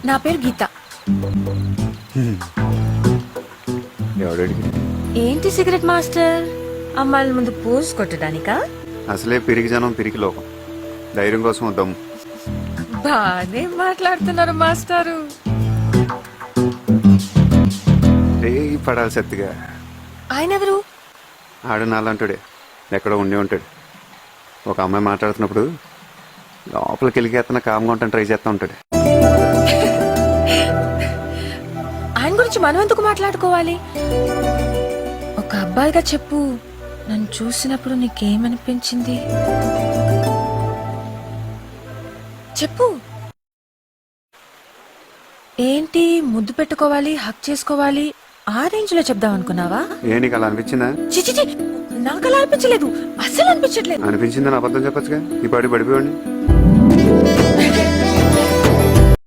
నా పేరు గీత. ఎవడడికి ఏంటి సిగరెట్ మాస్టర్? అమ్మాయిల ముందు పోజ్ కొట్టడానికా? అసలే పిరికి జనం పిరికి లోకం. ధైర్యం కోసం దమ్ము. బానే మాట్లాడుతున్నారు మాస్టారు. రేయి పడాలి సత్తిగా. ఆయన ఎవరు? ఆడు నాలంటాడే, ఎక్కడో ఉండి ఉంటాడు. ఒక అమ్మాయి మాట్లాడుతున్నప్పుడు లోపలికి వెళ్ళి అతను కామ్గా ఉంటాను ట్రై చేస్తూ ఉంటాడు. ఆయన గురించి మనం ఎందుకు మాట్లాడుకోవాలి? ఒక అబ్బాయిగా చెప్పు, నన్ను చూసినప్పుడు నీకేమనిపించింది? చెప్పు. ఏంటి ముద్దు పెట్టుకోవాలి, హక్ చేసుకోవాలి, ఆ రేంజ్ లో చెప్దాం అనుకున్నావా? ఏ నీకు అలా అనిపించిందా? చిచి, నాకు అలా అనిపించలేదు, అస్సలు అనిపించట్లేదు. అనిపించిందని అబద్ధం చెప్పచ్చుగా. ఈ పాడి పడిపోయాడు.